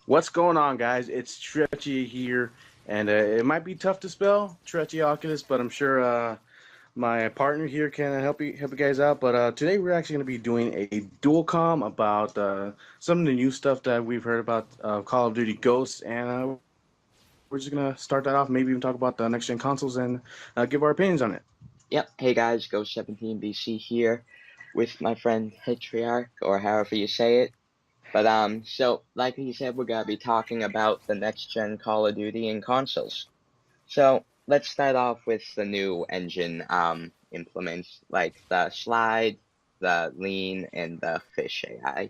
What's going on, guys? It's Tretchia here, and it might be tough to spell TertiaOculus, but I'm sure my partner here can help you guys out. But today we're actually going to be doing a dual com about some of the new stuff that we've heard about Call of Duty Ghosts, and we're just going to start that off. Maybe even talk about the next gen consoles and give our opinions on it. Yep. Hey guys, Go17BC here with my friend Hetriarch, or however you say it. So like he said, we're gonna be talking about the next gen Call of Duty and consoles. So let's start off with the new engine implements like the slide, the lean, and the fish AI.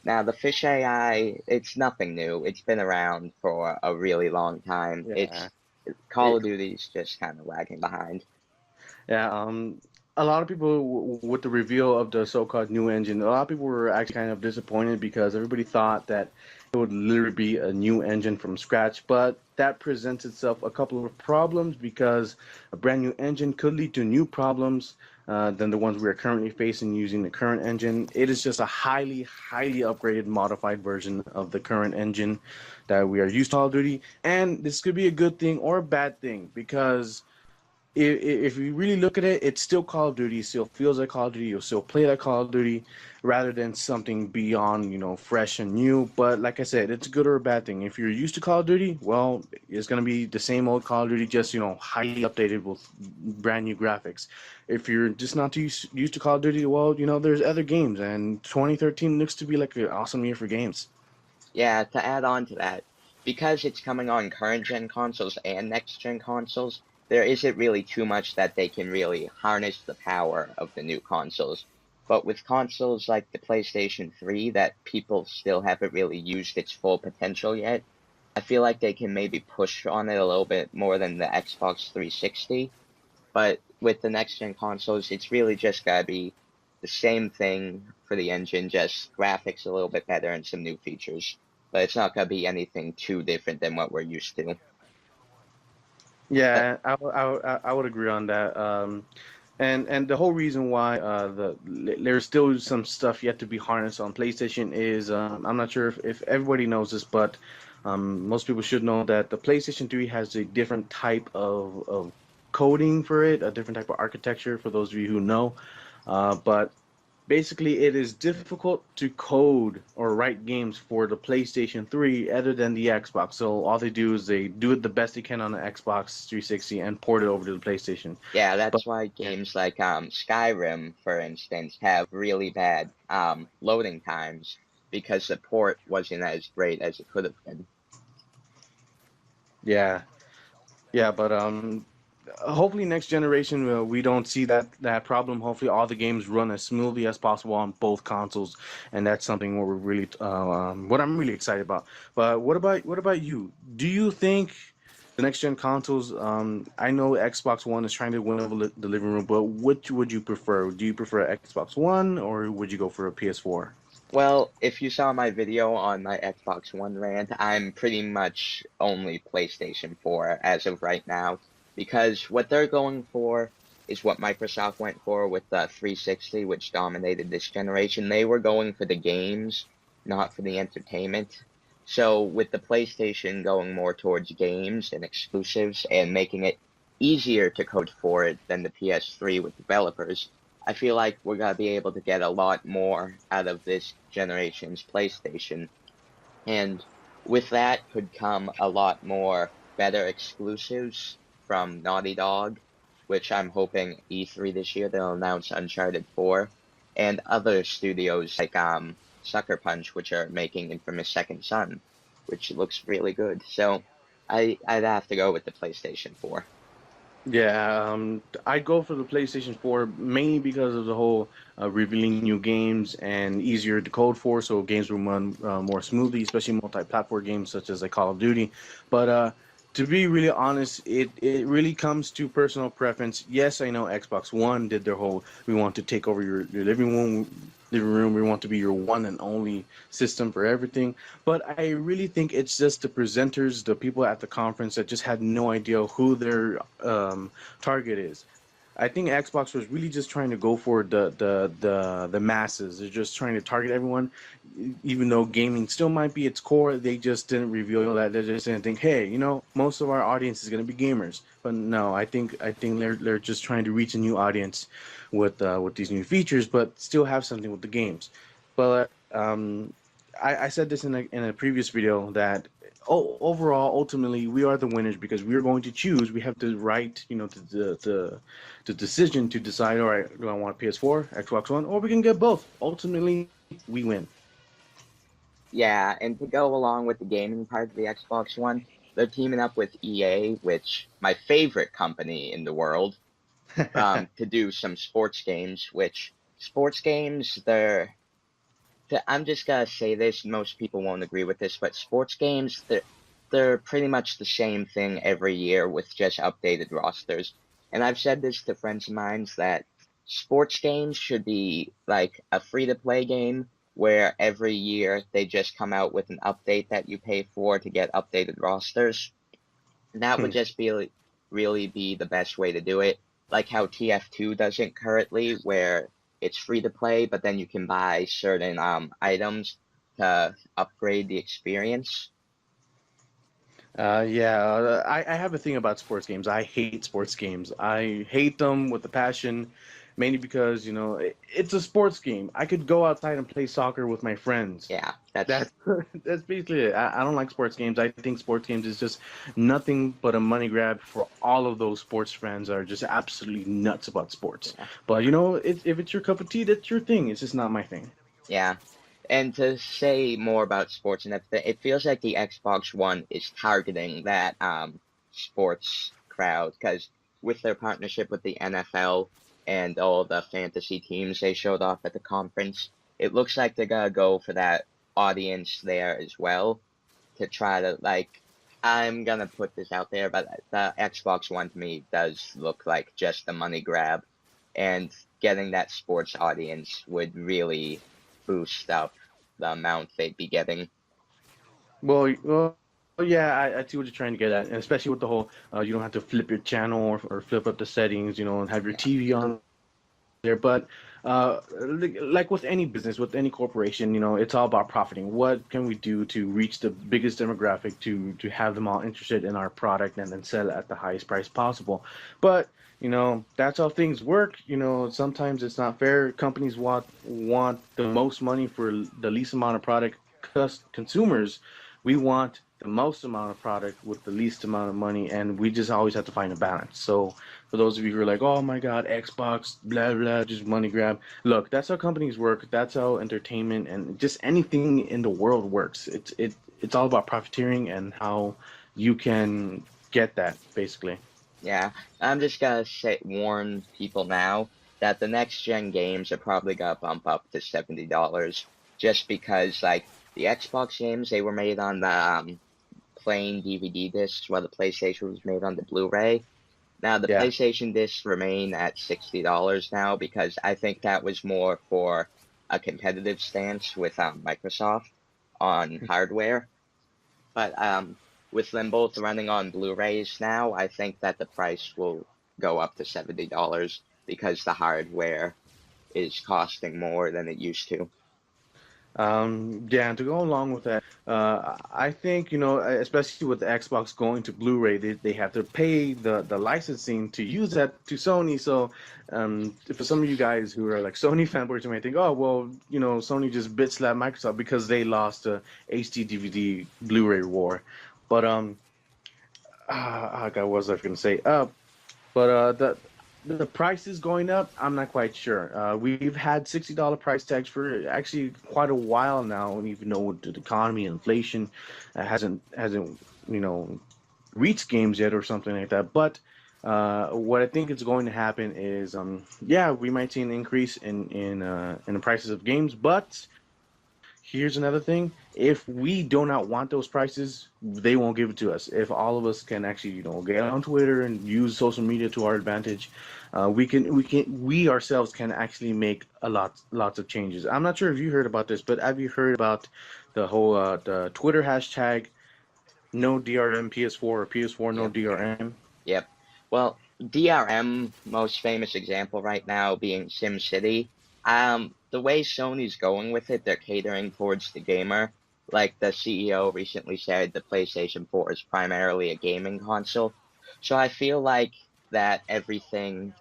Now the fish AI, it's nothing new. It's been around for a really long time. Yeah. It's Call of Duty's just kind of lagging behind. Yeah, a lot of people with the reveal of the so-called new engine, a lot of people were actually kind of disappointed because everybody thought that it would literally be a new engine from scratch. But that presents itself a couple of problems because a brand new engine could lead to new problems than the ones we are currently facing using the current engine. It is just a highly upgraded, modified version of the current engine that we are used to Call of Duty, and this could be a good thing or a bad thing because if you really look at it, it's still Call of Duty. It still feels like Call of Duty. You'll still play like Call of Duty, rather than something beyond, fresh and new. But like I said, it's a good or a bad thing. If you're used to Call of Duty, well, it's gonna be the same old Call of Duty, just highly updated with brand new graphics. If you're just not used to Call of Duty, well, there's other games, and 2013 looks to be like an awesome year for games. Yeah, to add on to that, because it's coming on current gen consoles and next gen consoles, there isn't really too much that they can really harness the power of the new consoles. But with consoles like the PlayStation 3 that people still haven't really used its full potential yet, I feel like they can maybe push on it a little bit more than the Xbox 360. But with the next gen consoles, it's really just gotta be the same thing for the engine, just graphics a little bit better and some new features. But it's not gonna be anything too different than what we're used to. But Yeah, I would agree on that. And the whole reason why there's still some stuff yet to be harnessed on PlayStation is I'm not sure if everybody knows this, but most people should know that the PlayStation 3 has a different type of coding for it, a different type of architecture for those of you who know. But basically, it is difficult to code or write games for the PlayStation 3 other than the Xbox. So all they do is they do it the best they can on the Xbox 360 and port it over to the PlayStation. yeah, But that's why games like Skyrim, for instance, have really bad loading times because the port wasn't as great as it could have been. yeah, yeah, but hopefully next generation we don't see that problem. Hopefully all the games run as smoothly as possible on both consoles, and that's something what we're really what I'm really excited about. But what about you? Do you think the next gen consoles? I know Xbox One is trying to win over the living room, but which would you prefer? Do you prefer Xbox One or would you go for a PS4? Well, if you saw my video on my Xbox One rant, I'm pretty much only PlayStation 4 as of right now, because what they're going for is what Microsoft went for with the 360, which dominated this generation. They were going for the games, not for the entertainment. So with the PlayStation going more towards games and exclusives and making it easier to code for it than the PS3 with developers, I feel like we're gonna be able to get a lot more out of this generation's PlayStation. And with that could come a lot more better exclusives from Naughty Dog, which I'm hoping E3 this year they'll announce Uncharted 4, and other studios like Sucker Punch, which are making Infamous Second Son, which looks really good. So I'd have to go with the PlayStation 4. Yeah, I go for the PlayStation 4 mainly because of the whole revealing new games and easier to code for, so games will run more smoothly, especially multi-platform games such as like Call of Duty. But to be really honest, it really comes to personal preference. Yes, I know Xbox One did their whole we want to take over your living room, we want to be your one and only system for everything. But I really think it's just the presenters, the people at the conference that just had no idea who their target is. I think Xbox was really just trying to go for the masses. They're just trying to target everyone, even though gaming still might be its core. They just didn't reveal that. They just didn't think, hey, most of our audience is going to be gamers. But no, I think they're just trying to reach a new audience with these new features, but still have something with the games. But I said this in a previous video that overall, ultimately, we are the winners because we are going to choose. We have the right, the decision to decide. All right, do I want a PS4, Xbox One, or we can get both. Ultimately, we win. Yeah, and to go along with the gaming part of the Xbox One, they're teaming up with EA, which my favorite company in the world, to do some sports games. Which sports games, I'm just gonna say this. Most people won't agree with this, but sports games, they're pretty much the same thing every year with just updated rosters. And I've said this to friends of mine that sports games should be like a free-to-play game where every year they just come out with an update that you pay for to get updated rosters. And that would just be really be the best way to do it. Like how TF2 does it currently, where it's free to play, but then you can buy certain items to upgrade the experience. Yeah, I have a thing about sports games. I hate sports games. I hate them with a passion, mainly because it's a sports game. I could go outside and play soccer with my friends. Yeah, That's that's basically it. I don't like sports games. I think sports games is just nothing but a money grab for all of those sports fans that are just absolutely nuts about sports. yeah, But if it's your cup of tea, that's your thing. It's just not my thing. yeah. And to say more about sports and everything, it feels like the Xbox One is targeting that sports crowd because with their partnership with the NFL and all the fantasy teams they showed off at the conference, it looks like they're gonna go for that audience there as well to try to like. I'm gonna put this out there, but the Xbox One to me does look like just a money grab, and getting that sports audience would really boost up the amount they'd be getting. Well, yeah, I see what you're trying to get at, and especially with the whole you don't have to flip your channel or flip up the settings, and have your Yeah, TV on there. But like with any business, with any corporation, it's all about profiting. What can we do to reach the biggest demographic to have them all interested in our product and then sell it at the highest price possible? But that's how things work. Sometimes it's not fair. Companies want the most money for the least amount of product. Consumers, we want the most amount of product with the least amount of money, and we just always have to find a balance. So for those of you who are like, oh my God, Xbox, blah, blah, just money grab. Look, that's how companies work. That's how entertainment and just anything in the world works. It's all about profiteering and how you can get that, basically. yeah. I'm just gonna say warn people now that the next gen games are probably gonna bump up to $70 just because like the Xbox games they were made on the plain DVD discs while the PlayStation was made on the Blu-ray. Now the Yeah. PlayStation discs remain at $60 now because I think that was more for a competitive stance with Microsoft on hardware. But with them both running on Blu-rays now, I think that the price will go up to $70 because the hardware is costing more than it used to. Yeah, and to go along with that, I think, especially with the Xbox going to Blu-ray, they have to pay the licensing to use that to Sony. So, for some of you guys who are like Sony fanboys, you might think, oh, well, Sony just bit slapped Microsoft because they lost the HD DVD Blu-ray war. But God, what was I going to say? But the price is going up. I'm not quite sure. We've had $60 price tags for actually quite a while now, and even though with the economy and inflation hasn't reached games yet or something like that. But what I think is going to happen is, yeah, we might see an increase in the prices of games, but here's another thing. If we do not want those prices, they won't give it to us. If all of us can actually, get on Twitter and use social media to our advantage, we ourselves can actually make lots of changes. I'm not sure if you heard about this, but have you heard about the whole the Twitter hashtag no DRM PS4 or PS4 no Yep. DRM? Yep. Well, DRM, most famous example right now being SimCity. The way Sony's going with it, they're catering towards the gamer. Like the CEO recently said, the PlayStation 4 is primarily a gaming console. So I feel like that everything.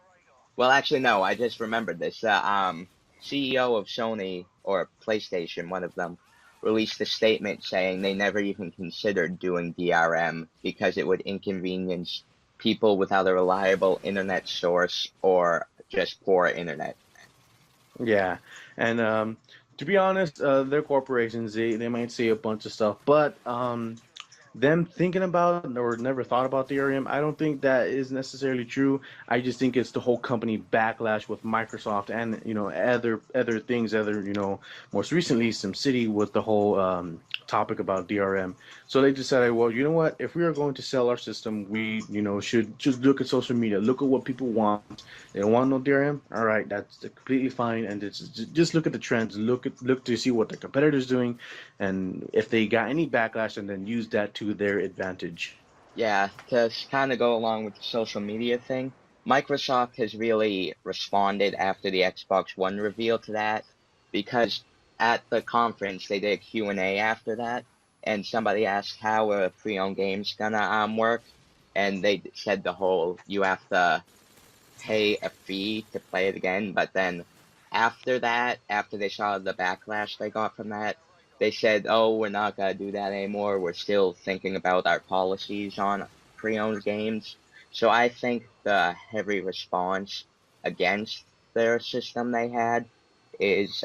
Well, actually, no, I just remembered this. The CEO of Sony or PlayStation, one of them, released a statement saying they never even considered doing DRM because it would inconvenience people without a reliable internet source or just poor internet. Yeah, and to be honest, they're corporations. They might say a bunch of stuff, but them thinking about or never thought about the DRM, I don't think that is necessarily true. I just think it's the whole company backlash with Microsoft and other things, most recently SimCity with the whole topic about DRM. So they decided, well, you know what? If we are going to sell our system, we should just look at social media, look at what people want. They don't want no DRM. All right, that's completely fine. And just look at the trends, look to see what the competitors doing, and if they got any backlash, and then use that to their advantage. Yeah, to kind of go along with the social media thing, Microsoft has really responded after the Xbox One reveal to that because at the conference they did a Q&A after that, and somebody asked how a pre-owned game's gonna work, and they said the whole you have to pay a fee to play it again. But then after that, after they saw the backlash they got from that, they said, "Oh, we're not gonna do that anymore. We're still thinking about our policies on pre-owned games." So I think the heavy response against their system they had is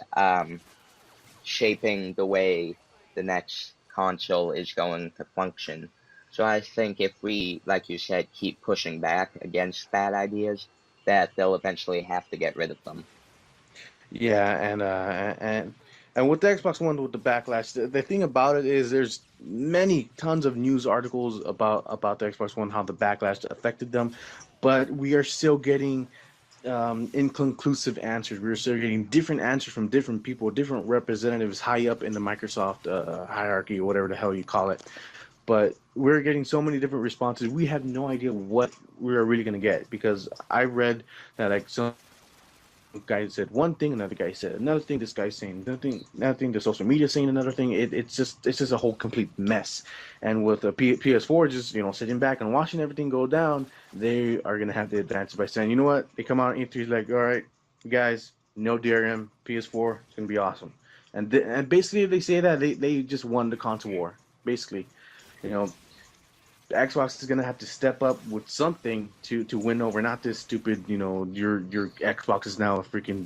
shaping the way the next console is going to function. So I think if we, like you said, keep pushing back against bad ideas, that they'll eventually have to get rid of them. Yeah, and with the Xbox One with the backlash, the thing about it is there's many tons of news articles about the Xbox One, how the backlash affected them, but we are still getting inconclusive answers. We're still getting different answers from different people, different representatives high up in the Microsoft hierarchy, or whatever the hell you call it. But we're getting so many different responses. We have no idea what we're really going to get, because I read that like some guy said one thing, another guy said another thing, this guy's saying another thing, the social media saying another thing. It's just a whole complete mess. And with the PS4 just sitting back and watching everything go down, they are gonna have the advantage by saying, you know what, they come out in E3 like, all right, guys, no DRM, PS4, it's gonna be awesome. And basically if they say that, they just won the console war. Basically, you know, Xbox is gonna have to step up with something to win over, not this stupid, your Xbox is now a freaking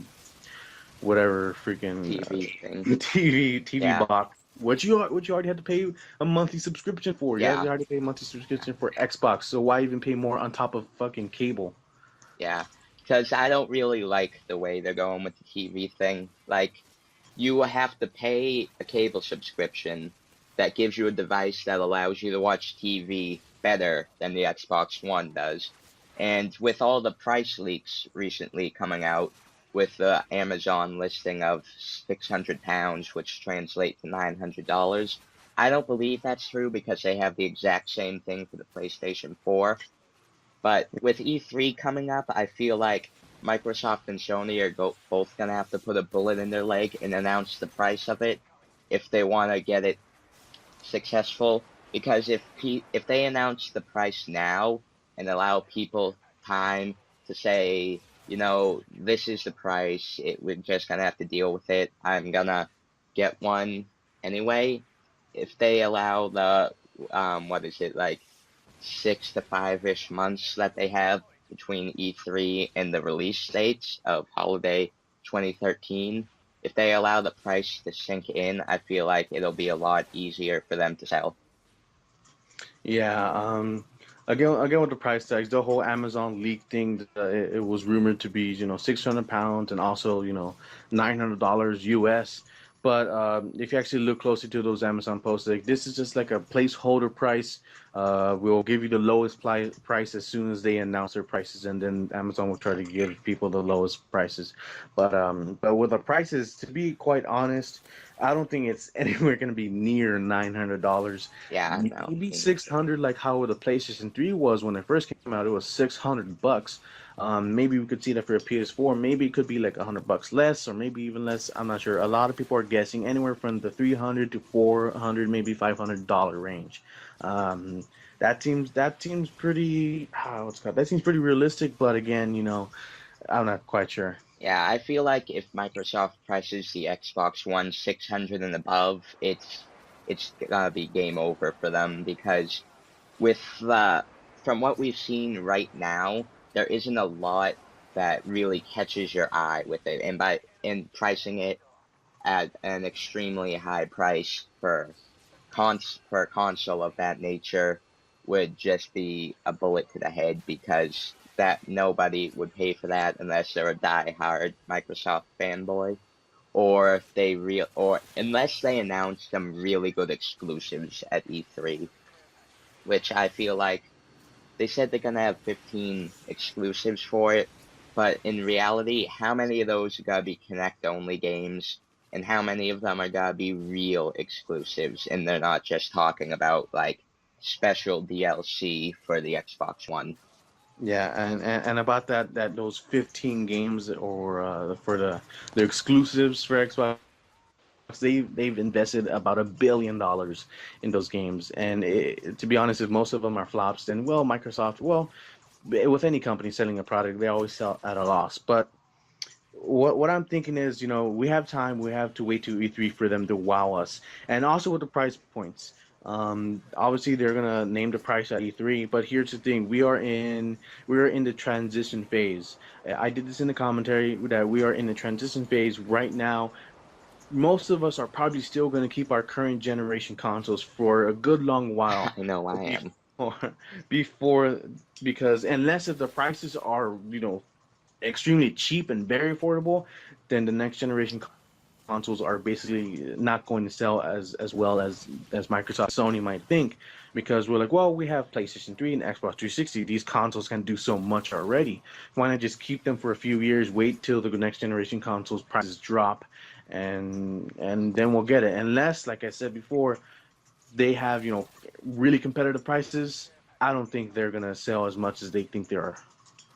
whatever freaking TV thing. TV Yeah, box. What you already had to pay a monthly subscription for. You yeah, already pay a monthly subscription for Xbox, so why even pay more on top of fucking cable? yeah. Because I don't really like the way they're going with the TV thing. Like, you have to pay a cable subscription that gives you a device that allows you to watch TV better than the Xbox One does. And with all the price leaks recently coming out, with the Amazon listing of £600, which translate to $900, I don't believe that's true because they have the exact same thing for the PlayStation 4. But with E3 coming up, I feel like Microsoft and Sony are both going to have to put a bullet in their leg and announce the price of it if they want to get it successful. Because if they announce the price now and allow people time to say, this is the price, we're just going to have to deal with it. I'm going to get one anyway. If they allow the, what is it, like 6 to 5-ish months that they have between E3 and the release dates of holiday 2013, if they allow the price to sink in, I feel like it'll be a lot easier for them to sell. Yeah. Again with the price tags, the whole Amazon leak thing. It was rumored to be £600, and also $900 US. But if you actually look closely to those Amazon posts, like this is just like a placeholder price. We'll give you the lowest price as soon as they announce their prices, and then Amazon will try to give people the lowest prices. But with the prices, to be quite honest, I don't think it's anywhere going to be near $900. Yeah, no, Maybe me neither. 600, like how the PlayStation 3 was when it first came out. It was $600. Maybe we could see that for a PS4. Maybe it could be like $100 less, or maybe even less. I'm not sure. A lot of people are guessing anywhere from the 300 to 400, maybe $500 range. Um, that seems pretty. What's it called? That seems pretty realistic. But again, I'm not quite sure. Yeah, I feel like if Microsoft prices the Xbox One 600 and above, it's gonna be game over for them because with from what we've seen right now, there isn't a lot that really catches your eye with it, and by in pricing it at an extremely high price for a console of that nature would just be a bullet to the head because that nobody would pay for that unless they're a die-hard Microsoft fanboy or if they real or unless they announce some really good exclusives at E3, which I feel like they said they're gonna have 15 exclusives for it, but in reality, how many of those are gonna be Connect only games, and how many of them are gonna be real exclusives, and they're not just talking about like special DLC for the Xbox One? Yeah, and about that those 15 games or for the exclusives for Xbox, they've invested about $1 billion in those games, and to be honest, if most of them are flops, then well, Microsoft, well, with any company selling a product, they always sell at a loss. But what I'm thinking is, we have time. We have to wait to E3 for them to wow us, and also with the price points. Obviously, they're gonna name the price at E3, but here's the thing: we are in the transition phase. I did this in the commentary that we are in the transition phase right now. Most of us are probably still going to keep our current generation consoles for a good long while I know I am. before before because unless if the prices are extremely cheap and very affordable, then the next generation consoles are basically not going to sell as well as Microsoft Sony might think, because we're like, well, we have PlayStation 3 and Xbox 360. These consoles can do so much already. Why not just keep them for a few years, wait till the next generation consoles prices drop, and then we'll get it. Unless, like I said before, they have really competitive prices. I don't think they're gonna sell as much as they think they are.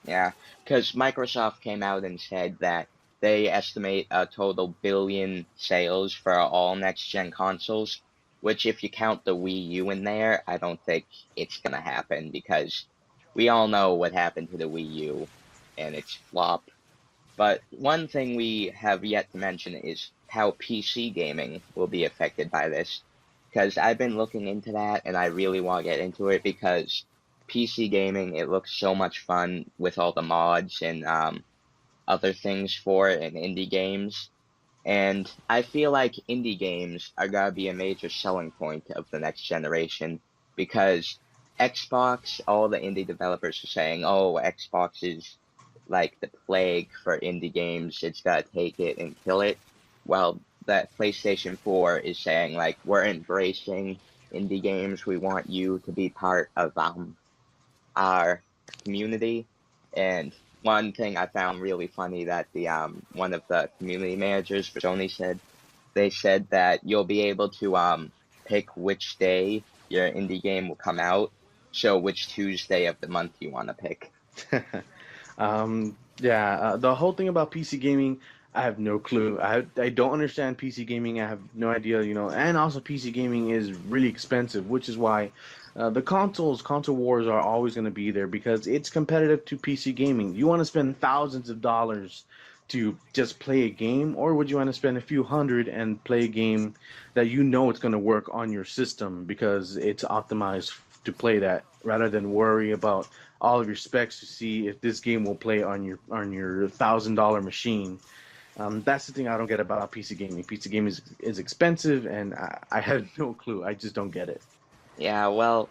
Yeah, because Microsoft came out and said that they estimate a total billion sales for all next-gen consoles, which if you count the Wii U in there, I don't think it's gonna happen because we all know what happened to the Wii U and its flop. But one thing we have yet to mention is how PC gaming will be affected by this. Because I've been looking into that and I really want to get into it because PC gaming, it looks so much fun with all the mods and other things for it and indie games. And I feel like indie games are going to be a major selling point of the next generation because Xbox, all the indie developers are saying, oh, Xbox is like the plague for indie games. It's got to take it and kill it. Well, that PlayStation 4 is saying, like, we're embracing indie games. We want you to be part of our community. And one thing I found really funny that the one of the community managers for Sony said, they said that you'll be able to pick which day your indie game will come out, so which Tuesday of the month you want to pick. Yeah, the whole thing about PC gaming, I have no clue. I don't understand PC gaming. I have no idea, and also PC gaming is really expensive, which is why the console wars are always going to be there because it's competitive to PC gaming. You want to spend thousands of dollars to just play a game, or would you want to spend a few hundred and play a game that it's going to work on your system because it's optimized to play that, rather than worry about all of your specs to see if this game will play on your $1,000 machine. That's the thing I don't get about PC gaming. PC gaming is expensive, and I have no clue. I just don't get it. Yeah, well,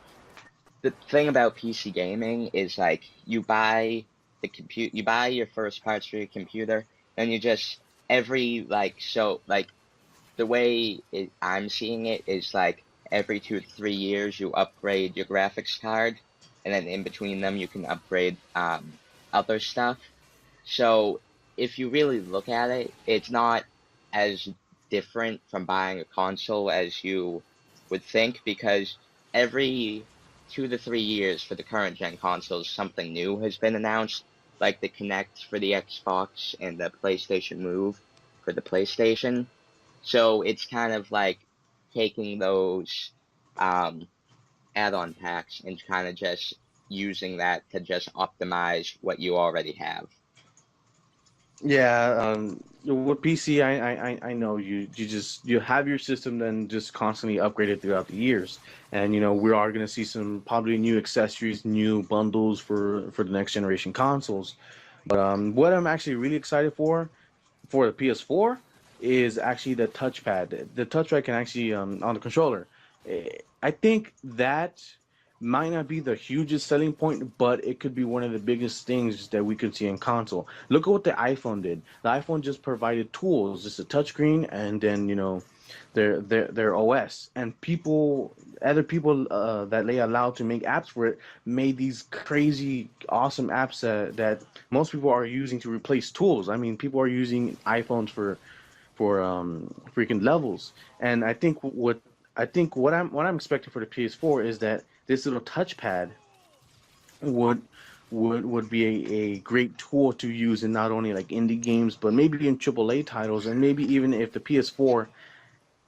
the thing about PC gaming is like you buy your first parts for your computer, and you just every like so like the way I'm seeing it is like every 2 to 3 years you upgrade your graphics card, and then in between them you can upgrade other stuff. So if you really look at it, it's not as different from buying a console as you would think, because every 2 to 3 years for the current gen consoles, something new has been announced, like the Kinect for the Xbox and the PlayStation Move for the PlayStation. So it's kind of like taking those um, add-on packs and kind of just using that to just optimize what you already have. Yeah, with PC, I know you have your system, then just constantly upgrade it throughout the years, and we are going to see some probably new accessories, new bundles for the next generation consoles. But what I'm actually really excited for the PS4 is actually the touchpad. The touchpad can actually on the controller. I think that might not be the hugest selling point, but it could be one of the biggest things that we could see in console. Look at what the iPhone did. The iPhone just provided tools, just a touchscreen, and then their OS, and other people that they allowed to make apps for it made these crazy awesome apps that most people are using to replace tools. I mean, people are using iPhones for freaking levels, and I think what I'm expecting for the PS4 is that this little touchpad would would be a great tool to use in not only like indie games but maybe in AAA titles, and maybe even if the PS4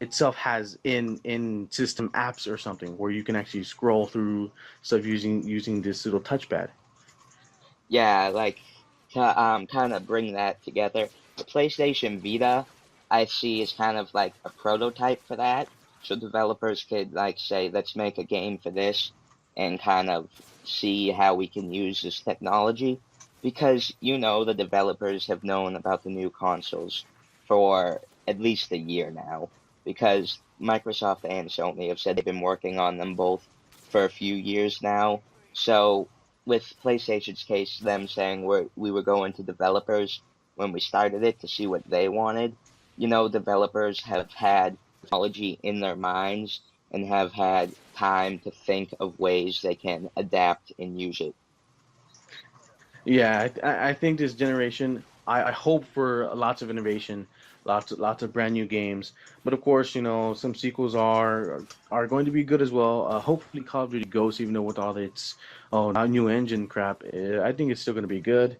itself has in system apps or something where you can actually scroll through stuff using this little touchpad. Yeah, like to kind of bring that together. The PlayStation Vita, I see, is kind of like a prototype for that. So developers could like say, let's make a game for this and kind of see how we can use this technology. Because the developers have known about the new consoles for at least a year now. Because Microsoft and Sony have said they've been working on them both for a few years now. So with PlayStation's case, them saying we were going to developers when we started it to see what they wanted. Developers have had technology in their minds and have had time to think of ways they can adapt and use it. Yeah, I think this generation, I hope for lots of innovation, lots of brand new games. But of course, some sequels are going to be good as well. Hopefully, Call of Duty Ghosts, even though with all its not new engine crap, I think it's still going to be good.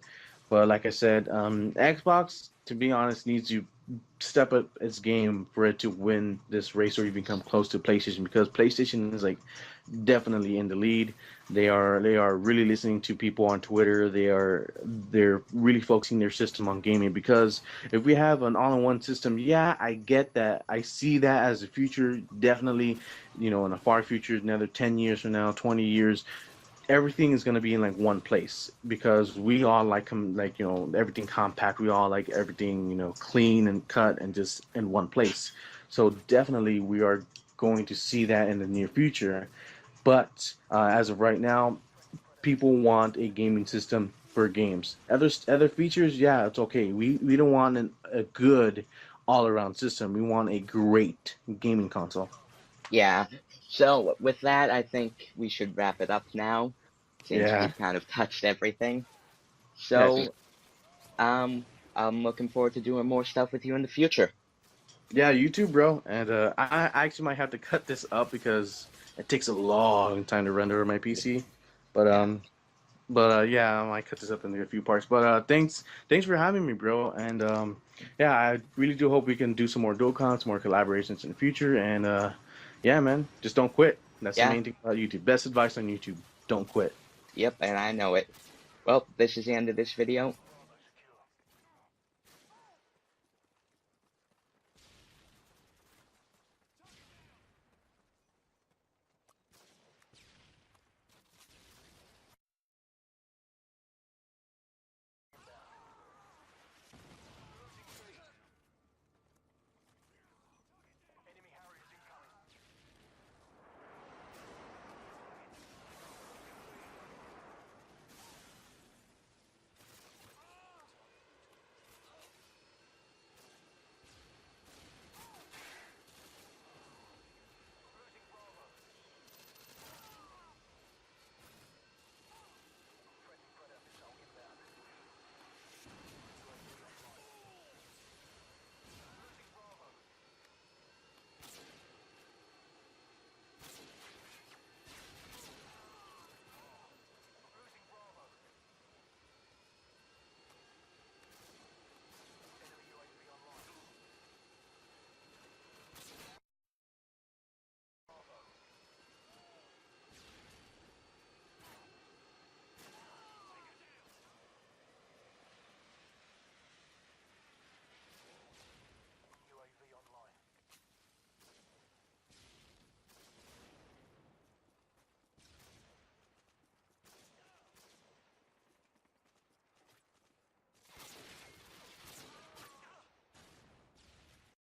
But like I said, Xbox, to be honest, needs to step up its game for it to win this race or even come close to PlayStation, because PlayStation is like definitely in the lead. They are really listening to people on Twitter. They're really focusing their system on gaming, because if we have an all-in-one system, yeah, I get that. I see that as a future, definitely, in a far future, another 10 years from now, 20 years, everything is going to be in like one place, because we all like everything compact. We all like everything clean and cut and just in one place. So definitely we are going to see that in the near future. But as of right now, people want a gaming system for games. Other features, yeah, it's okay. We don't want a good all around system. We want a great gaming console. Yeah. So with that, I think we should wrap it up now, since Yeah, we've kind of touched everything. yeah, So, I'm looking forward to doing more stuff with you in the future. yeah. You too, bro. And I actually might have to cut this up because it takes a long time to render my PC. But Yeah. yeah, I might cut this up into a few parts. But thanks for having me, bro. And yeah, I really do hope we can do some more dual cons, more collaborations in the future. And yeah, man, just don't quit. That's the Yeah. main thing about YouTube. Best advice on YouTube: don't quit. Yep. And I know it. Well, this is the end of this video.